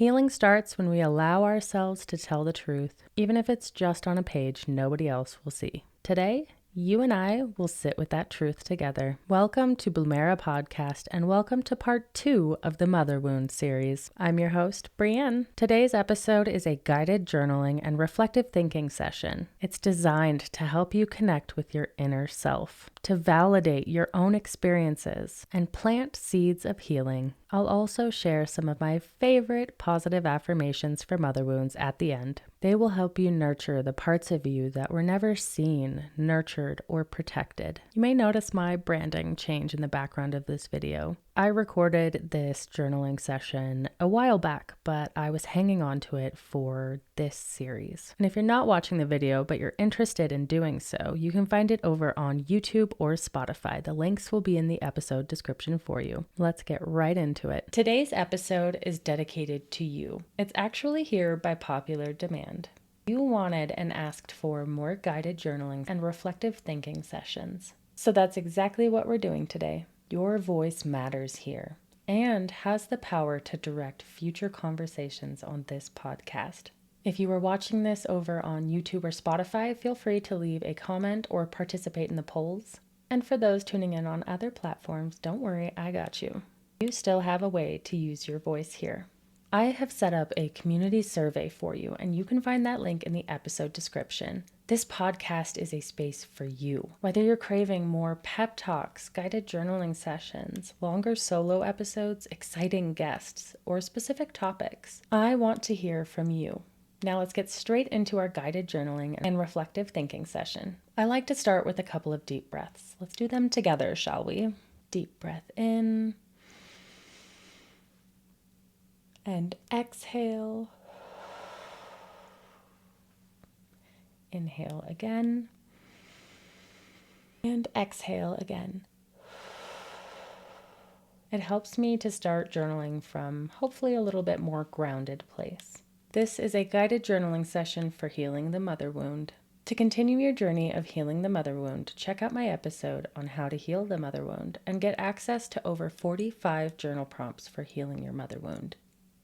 Healing starts when we allow ourselves to tell the truth, even if it's just on a page nobody else will see. Today, you and I will sit with that truth together. Welcome to Blumera Podcast, and welcome to part 2 of the Mother Wound series. I'm your host, Brienne. Today's episode is a guided journaling and reflective thinking session. It's designed to help you connect with your inner self, to validate your own experiences, and plant seeds of healing. I'll also share some of my favorite positive affirmations for mother wounds at the end. They will help you nurture the parts of you that were never seen, nurtured, or protected. You may notice my branding change in the background of this video. I recorded this journaling session a while back, but I was hanging on to it for this series. And if you're not watching the video, but you're interested in doing so, you can find it over on YouTube or Spotify. The links will be in the episode description for you. Let's get right into it. Today's episode is dedicated to you. It's actually here by popular demand. You wanted and asked for more guided journaling and reflective thinking sessions. So that's exactly what we're doing today. Your voice matters here and has the power to direct future conversations on this podcast. If you are watching this over on YouTube or Spotify, feel free to leave a comment or participate in the polls. And for those tuning in on other platforms, don't worry, I got you. You still have a way to use your voice here. I have set up a community survey for you, and you can find that link in the episode description. This podcast is a space for you. Whether you're craving more pep talks, guided journaling sessions, longer solo episodes, exciting guests, or specific topics, I want to hear from you. Now let's get straight into our guided journaling and reflective thinking session. I like to start with a couple of deep breaths. Let's do them together, shall we? Deep breath in. And exhale. Inhale again. And exhale again. It helps me to start journaling from hopefully a little bit more grounded place. This is a guided journaling session for healing the mother wound. To continue your journey of healing the mother wound, check out my episode on how to heal the mother wound and get access to over 45 journal prompts for healing your mother wound.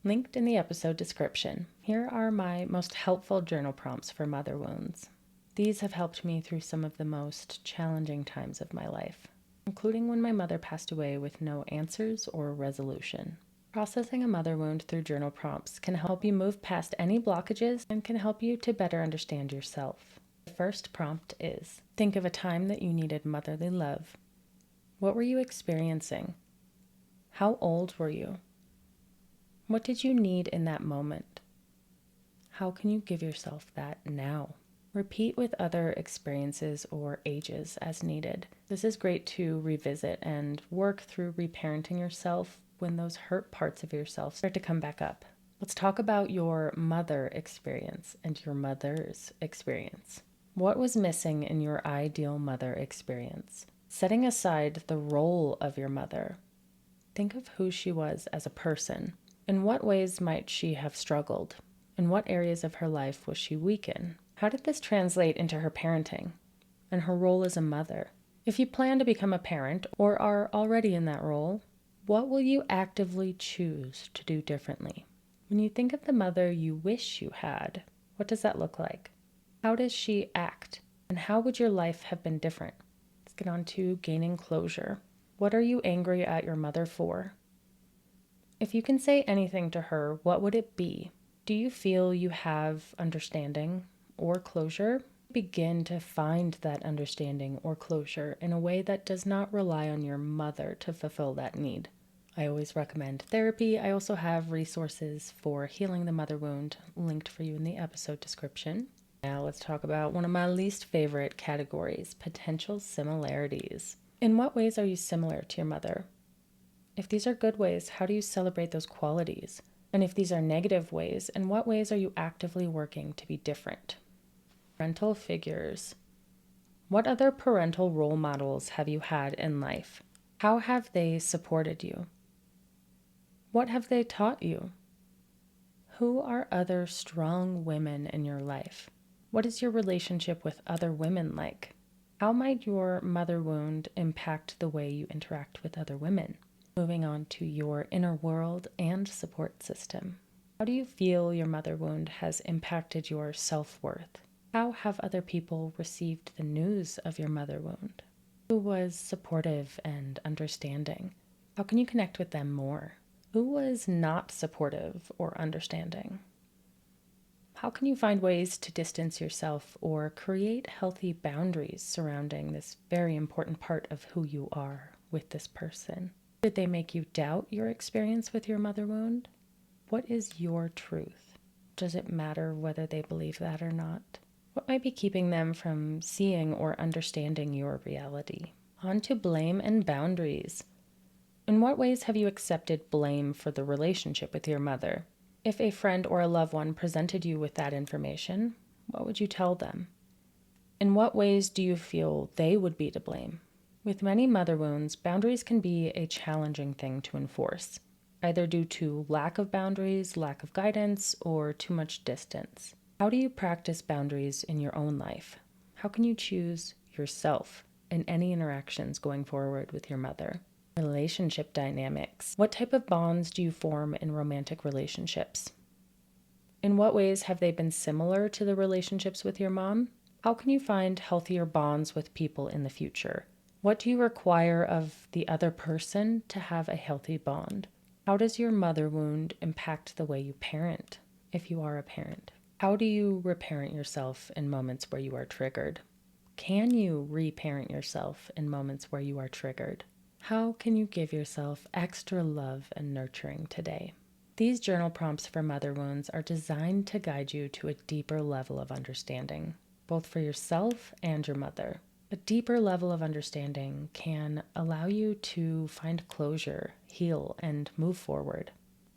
Linked in the episode description. Here are my most helpful journal prompts for mother wounds. These have helped me through some of the most challenging times of my life, including when my mother passed away with no answers or resolution. Processing a mother wound through journal prompts can help you move past any blockages and can help you to better understand yourself. The first prompt is, think of a time that you needed motherly love. What were you experiencing? How old were you? What did you need in that moment? How can you give yourself that now? Repeat with other experiences or ages as needed. This is great to revisit and work through reparenting yourself when those hurt parts of yourself start to come back up. Let's talk about your mother experience and your mother's experience. What was missing in your ideal mother experience? Setting aside the role of your mother, think of who she was as a person. In what ways might she have struggled? In what areas of her life was she weak in? How did this translate into her parenting and her role as a mother? If you plan to become a parent or are already in that role, what will you actively choose to do differently? When you think of the mother you wish you had, what does that look like? How does she act? And how would your life have been different? Let's get on to gaining closure. What are you angry at your mother for? If you can say anything to her, what would it be? Do you feel you have understanding or closure? Begin to find that understanding or closure in a way that does not rely on your mother to fulfill that need. I always recommend therapy. I also have resources for healing the mother wound linked for you in the episode description. Now let's talk about one of my least favorite categories, potential similarities. In what ways are you similar to your mother? If these are good ways, how do you celebrate those qualities? And if these are negative ways, in what ways are you actively working to be different? Parental figures. What other parental role models have you had in life? How have they supported you? What have they taught you? Who are other strong women in your life? What is your relationship with other women like? How might your mother wound impact the way you interact with other women? Moving on to your inner world and support system. How do you feel your mother wound has impacted your self-worth? How have other people received the news of your mother wound? Who was supportive and understanding? How can you connect with them more? Who was not supportive or understanding? How can you find ways to distance yourself or create healthy boundaries surrounding this very important part of who you are with this person? Did they make you doubt your experience with your mother wound? What is your truth? Does it matter whether they believe that or not? What might be keeping them from seeing or understanding your reality? On to blame and boundaries. In what ways have you accepted blame for the relationship with your mother? If a friend or a loved one presented you with that information, what would you tell them? In what ways do you feel they would be to blame? With many mother wounds, boundaries can be a challenging thing to enforce, either due to lack of boundaries, lack of guidance, or too much distance. How do you practice boundaries in your own life? How can you choose yourself in any interactions going forward with your mother? Relationship dynamics. What type of bonds do you form in romantic relationships? In what ways have they been similar to the relationships with your mom? How can you find healthier bonds with people in the future? What do you require of the other person to have a healthy bond? How does your mother wound impact the way you parent, if you are a parent? How do you reparent yourself in moments where you are triggered? Can you reparent yourself in moments where you are triggered? How can you give yourself extra love and nurturing today? These journal prompts for mother wounds are designed to guide you to a deeper level of understanding, both for yourself and your mother. A deeper level of understanding can allow you to find closure, heal, and move forward.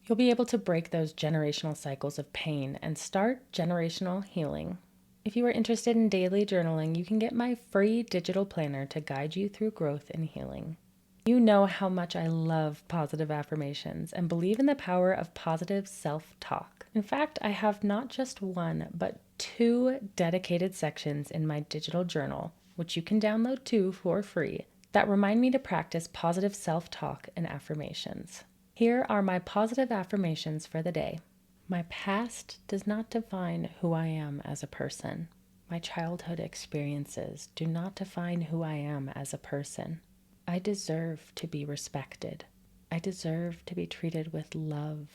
You'll be able to break those generational cycles of pain and start generational healing. If you are interested in daily journaling, you can get my free digital planner to guide you through growth and healing. You know how much I love positive affirmations and believe in the power of positive self-talk. In fact, I have not just one, but 2 dedicated sections in my digital journal, which you can download too for free, that remind me to practice positive self-talk and affirmations. Here are my positive affirmations for the day. My past does not define who I am as a person. My childhood experiences do not define who I am as a person. I deserve to be respected. I deserve to be treated with love.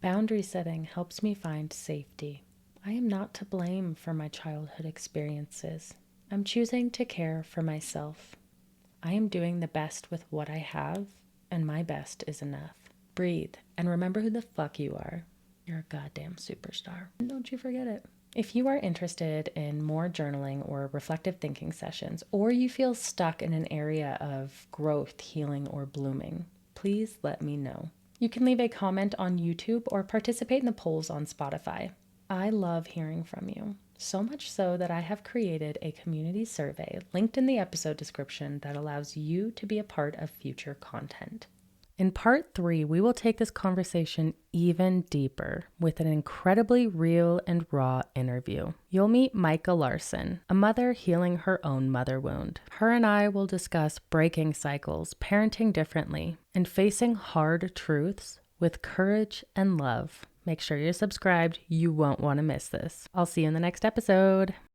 Boundary setting helps me find safety. I am not to blame for my childhood experiences. I'm choosing to care for myself. I am doing the best with what I have, and my best is enough. Breathe and remember who the fuck you are. You're a goddamn superstar. And don't you forget it. If you are interested in more journaling or reflective thinking sessions, or you feel stuck in an area of growth, healing, or blooming, please let me know. You can leave a comment on YouTube or participate in the polls on Spotify. I love hearing from you, so much so that I have created a community survey linked in the episode description that allows you to be a part of future content. In part 3, we will take this conversation even deeper with an incredibly real and raw interview. You'll meet Micah Larson, a mother healing her own mother wound. Her and I will discuss breaking cycles, parenting differently, and facing hard truths with courage and love. Make sure you're subscribed. You won't want to miss this. I'll see you in the next episode.